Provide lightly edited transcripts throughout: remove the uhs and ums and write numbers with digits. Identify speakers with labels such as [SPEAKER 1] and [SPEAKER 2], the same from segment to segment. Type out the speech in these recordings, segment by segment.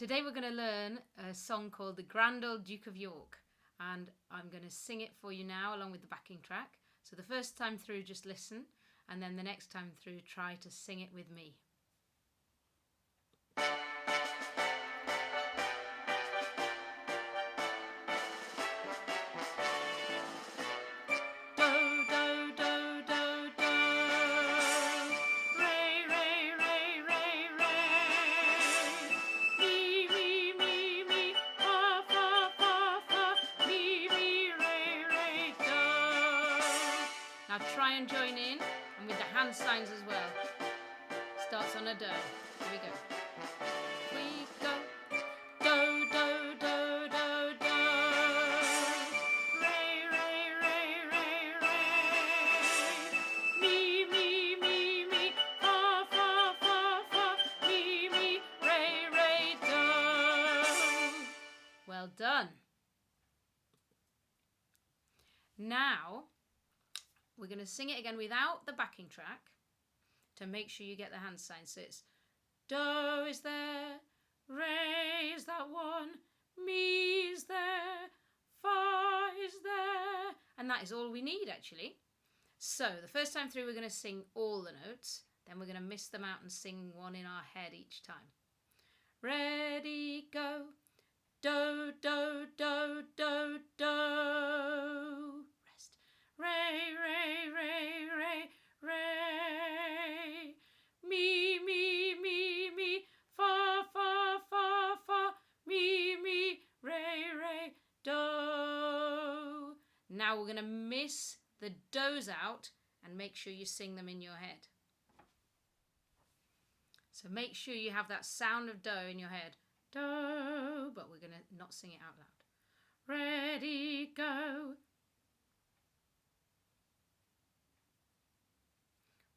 [SPEAKER 1] Today we're going to learn a song called The Grand Old Duke of York, and I'm going to sing it for you now along with the backing track. So the first time through just listen, and then the next time through try to sing it with me. Now try and join in, and with the hand signs as well. Starts on a do. Here we go. We go. Do, do, do, do, do. Re, re, re, re, re. Mi, mi, mi, mi. Fa, fa, fa, fa. Mi, mi, re, re, do. Well done. Now we're going to sing it again without the backing track to make sure you get the hand signs. So it's do is there, re is that one, mi is there, fa is there, and that is all we need actually. So the first time through we're going to sing all the notes, then we're going to miss them out and sing one in our head each time. Ready, go. Do, do, do, do, do. Rest. Re, re, re, re, re. Mi, mi, mi, mi. Fa, fa, fa, fa. Mi, mi, re, re, do. Now we're going to miss the do's out and make sure you sing them in your head. So make sure you have that sound of do in your head. Do, but we're going to not sing it out loud. Ready, go.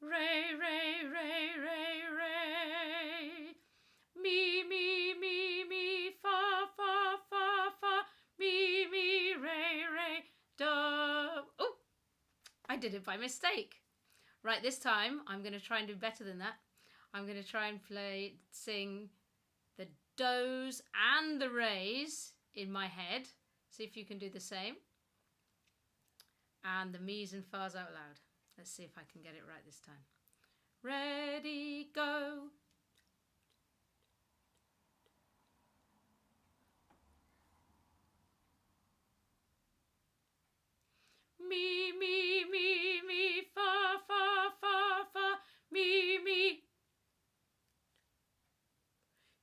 [SPEAKER 1] Re, re, re, re, re. Mi, mi, mi, mi. Fa, fa, fa, fa. Mi, mi, re, re, do. Oh, I did it by mistake. Right, this time I'm going to try and do better than that. I'm going to try and sing the do's and the re's in my head. See if you can do the same. And the me's and fa's out loud. Let's see if I can get it right this time. Ready, go. Mi, mi, mi, mi, fa, fa, fa, fa, mi, mi.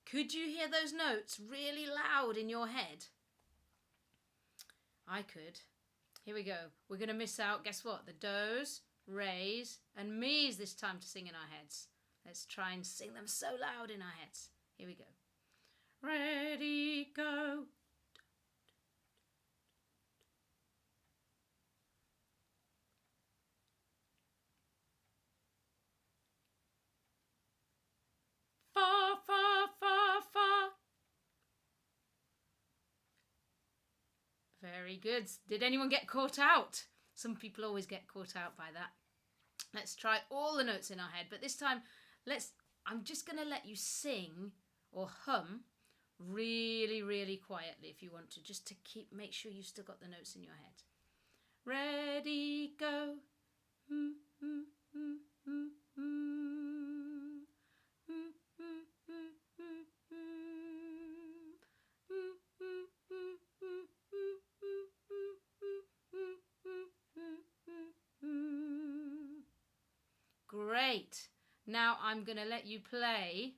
[SPEAKER 1] Could you hear those notes really loud in your head? I could. Here we go. We're going to miss out, guess what? The do's, re's and me's this time to sing in our heads. Let's try and sing them so loud in our heads. Here we go. Ready, go. Fa, fa, fa, fa. Very good. Did anyone get caught out? Some people always get caught out by that. Let's try all the notes in our head, but this time I'm just going to let you sing or hum really, really quietly if you want to, just to make sure you've still got the notes in your head. Ready, go. Great. Now I'm going to let you play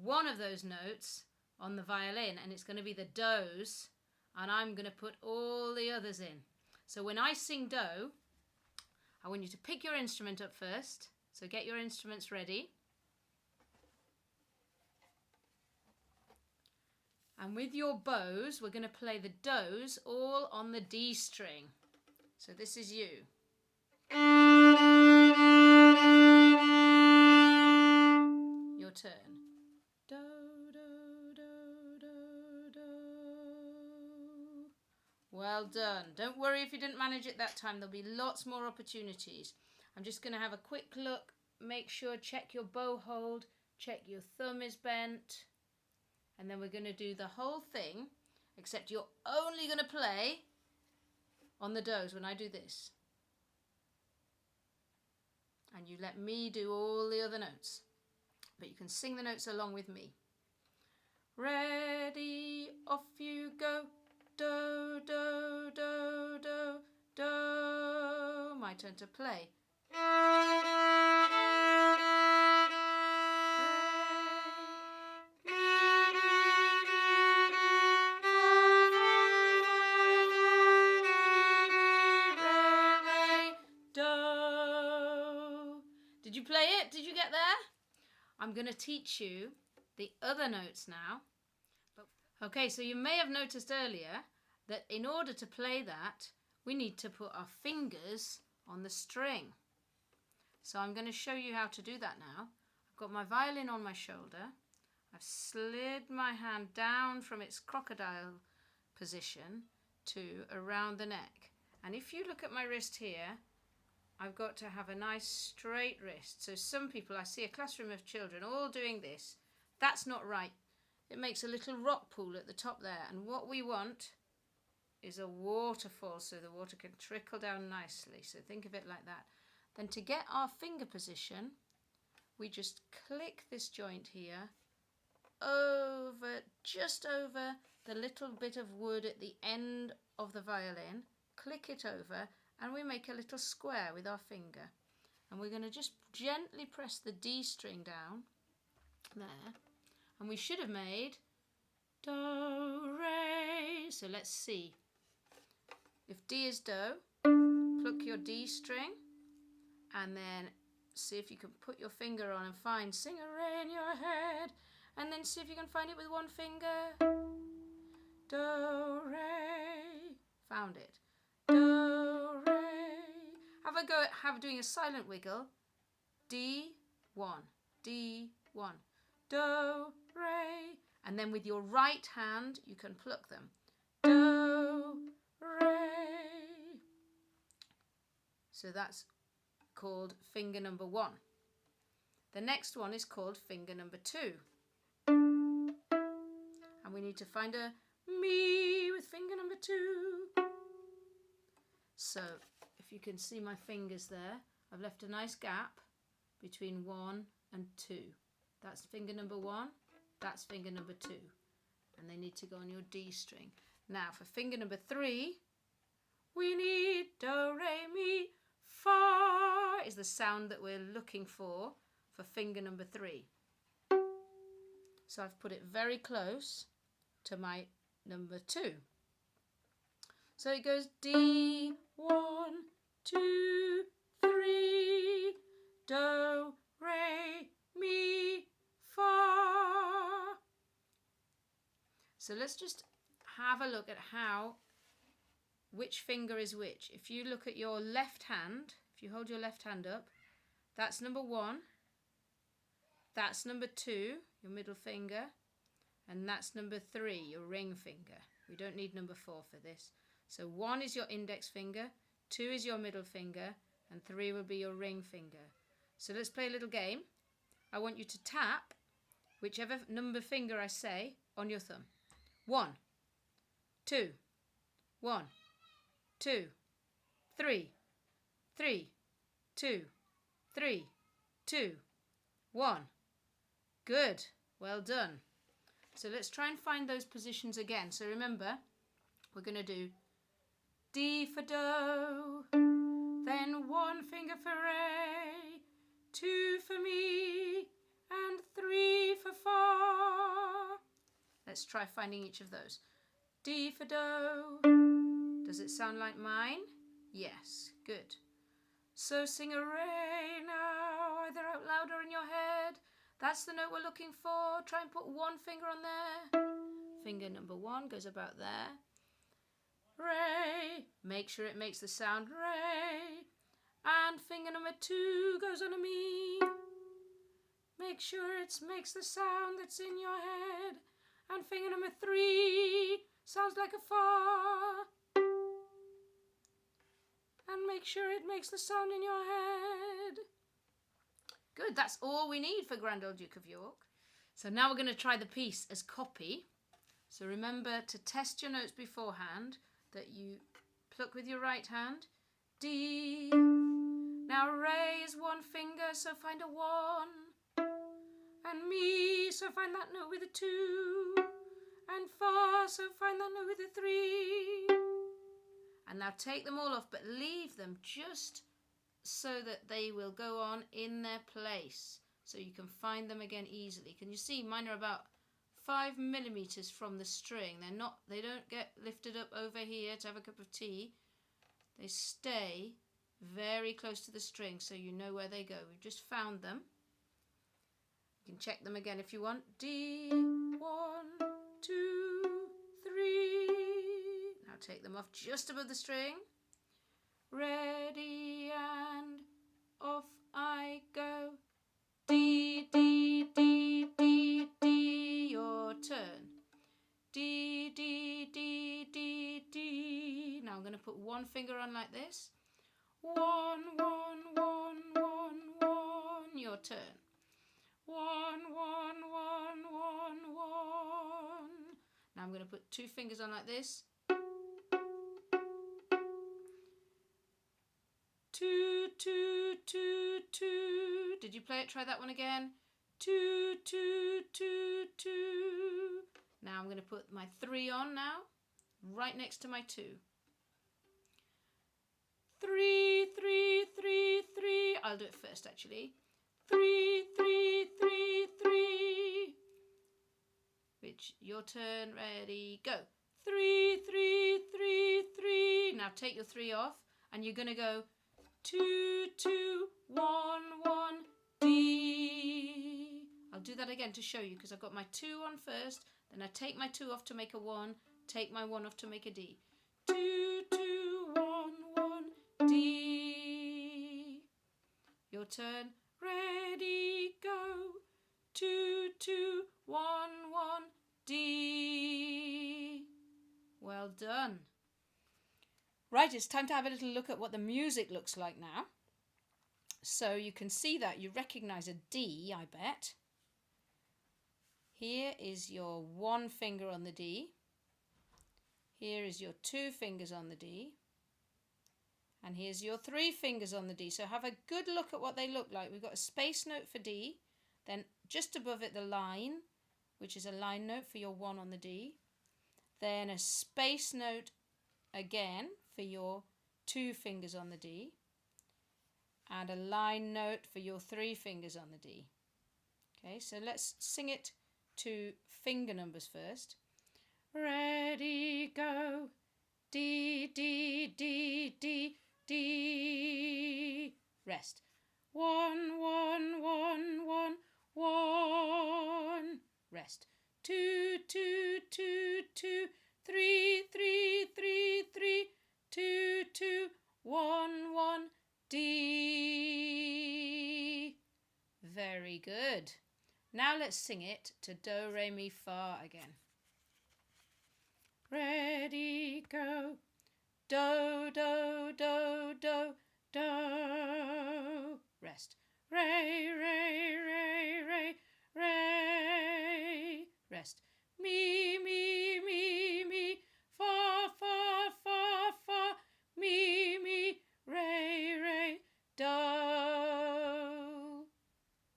[SPEAKER 1] one of those notes on the violin, and it's going to be the do's, and I'm going to put all the others in. So when I sing do, I want you to pick your instrument up first. So get your instruments ready. And with your bows, we're going to play the do's all on the D string. So this is you. Your turn. Do, do, do, do, do. Well done. Don't worry if you didn't manage it that time. There'll be lots more opportunities. I'm just going to have a quick look. Make sure, check your bow hold. Check your thumb is bent. and then we're going to do the whole thing, except you're only going to play on the do's when I do this. And you let me do all the other notes. But you can sing the notes along with me. Ready, off you go. Do, do, do, do, do. My turn to play. Did you play it? Did you get there? I'm going to teach you the other notes now. Okay, so you may have noticed earlier that in order to play that, we need to put our fingers on the string. So I'm going to show you how to do that now. I've got my violin on my shoulder. I've slid my hand down from its crocodile position to around the neck. And if you look at my wrist here, I've got to have a nice straight wrist. So some people, I see a classroom of children all doing this. That's not right. It makes a little rock pool at the top there. And what we want is a waterfall so the water can trickle down nicely. So think of it like that. Then to get our finger position, we just click this joint here over, just over the little bit of wood at the end of the violin. Click it over and we make a little square with our finger. And we're going to just gently press the D string down there. And we should have made do, re. So let's see. If D is do, pluck your D string and then see if you can put your finger on and find sing a re in your head. And then see if you can find it with one finger. Do, re. Found it. Do, re. Have a go at doing a silent wiggle. D, 1, D, 1. Do, re. And then with your right hand, you can pluck them. Do, re. So that's called finger number 1. The next one is called finger number 2. And we need to find a mi with finger number 2. So if you can see my fingers there, I've left a nice gap between 1 and 2. That's finger number 1, that's finger number 2. And they need to go on your D string. Now for finger number 3, we need do, re, mi, fa is the sound that we're looking for finger number 3. So I've put it very close to my number 2. So it goes D, 1, 2, 3, do, re, mi, fa. So let's just have a look at which finger is which. If you look at your left hand, if you hold your left hand up, that's number 1, that's number 2, your middle finger, and that's number 3, your ring finger. We don't need number 4 for this. So 1 is your index finger, 2 is your middle finger, and 3 will be your ring finger. So let's play a little game. I want you to tap whichever number finger I say on your thumb. 1, 2, 1, 2, 3, 3, 2, 3, 2, 1. Good. Well done. So let's try and find those positions again. So remember, we're going to do D for do, then 1 finger for re, 2 for mi, and 3 for fa. Let's try finding each of those. D for do. Does it sound like mine? Yes. Good. So sing a re now, either out loud or in your head. That's the note we're looking for. Try and put 1 finger on there. Finger number 1 goes about there. Re. Make sure it makes the sound re. And finger number 2 goes on a mi. Make sure it makes the sound that's in your head. And finger number 3 sounds like a fa. And make sure it makes the sound in your head. Good, that's all we need for Grand Old Duke of York. So now we're going to try the piece as copy. So remember to test your notes beforehand, that you pluck with your right hand. D. Now raise one finger, so find a 1. And mi, so find that note with a 2. And fa, so find that note with a 3. And now take them all off, but leave them just so that they will go on in their place, so you can find them again easily. Can you see mine are about 5 millimeters from the string? They don't get lifted up over here to have a cup of tea. They stay very close to the string, so you know where they go. We've just found them. You can check them again if you want. D, 1, 2, 3. Now take them off just above the string. Ready and off I go. D, D, D, D, D, your turn. D, D, D, D, D. Now I'm going to put one finger on like this. 1, 1, 1, 1, 1, your turn. 1, 1, 1, 1, 1. Now I'm going to put 2 fingers on like this. 2, 2, 2, 2. Did you play it? Try that one again. 2, 2, 2, 2. Now I'm going to put my 3 on now, right next to my 2. 3, 3, 3, 3. I'll do it first actually. 3, 3, 3, 3. Which, your turn, ready, go. 3, 3, 3, 3. Now take your 3 off and you're going to go 2, 2, 1, 1, D. I'll do that again to show you, because I've got my 2 on first, then I take my 2 off to make a 1, take my 1 off to make a D. 2, 2, 1, 1, D. Your turn, ready, go. 2, 2, 1, 1, D. Well done. Right, it's time to have a little look at what the music looks like now. So you can see that you recognise a D, I bet. Here is your 1 finger on the D. Here is your 2 fingers on the D. And here's your 3 fingers on the D. So have a good look at what they look like. We've got a space note for D. Then just above it the line, which is a line note for your 1 on the D. Then a space note again for your 2 fingers on the D. And a line note for your 3 fingers on the D. Okay, so let's sing it to finger numbers first. Ready, go. D, D, D, D, D. Rest. 1, 1, 1, 1, 1. Rest. 2, 2, 2, 2, 3, 3, 3, 3, 2, 2, 1, 1, D. Very good. Now let's sing it to Do, Re, Mi, Fa again. Ready, go. Do, do, do, do, do. Rest. Re, re, re, re, re. Rest. Mi, mi, mi, mi. Fa, fa, fa, fa. Mi, mi, re, re, do.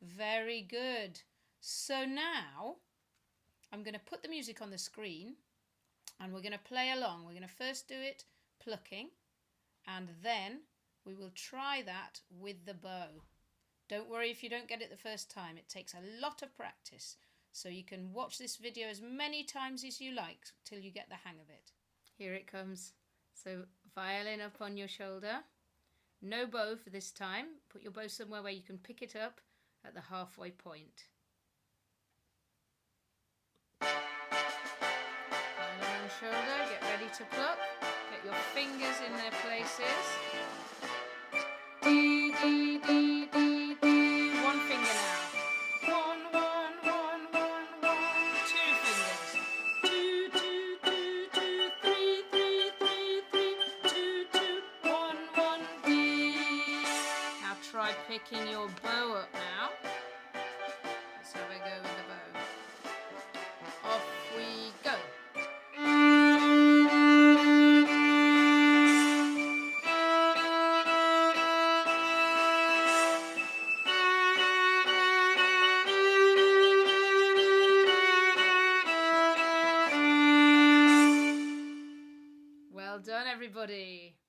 [SPEAKER 1] Very good. So now I'm going to put the music on the screen and we're going to play along. We're going to first do it plucking and then we will try that with the bow. Don't worry if you don't get it the first time. It takes a lot of practice. So you can watch this video as many times as you like till you get the hang of it. Here it comes. So violin up on your shoulder. No bow for this time. Put your bow somewhere where you can pick it up at the halfway point. Violin on shoulder, get ready to pluck. Get your fingers in their places. D, D, D, D, D. 1 finger now. 1, 1, 1, 1, 1. 2 fingers. 2, 2, 2, 2, 3, 3, 3, 3. 2, 2, 1, 1, D. Now try picking your bow up now. Let's have a go with the bow. everybody.